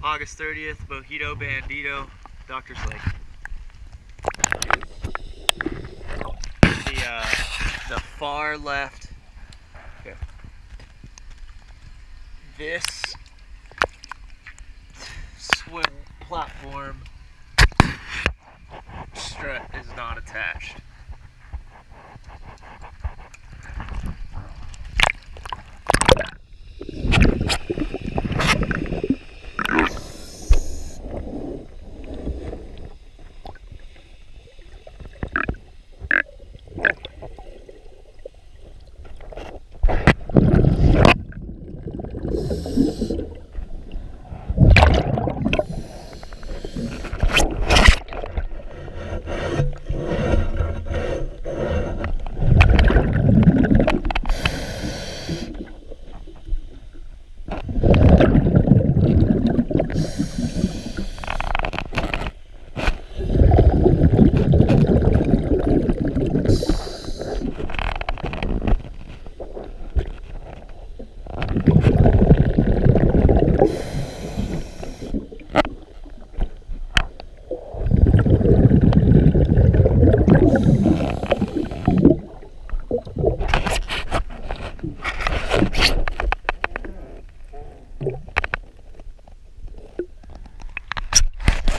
August 30th, Mojito, Bandito, Doctor's Lake. The far left. Okay. This swim platform strut is not attached.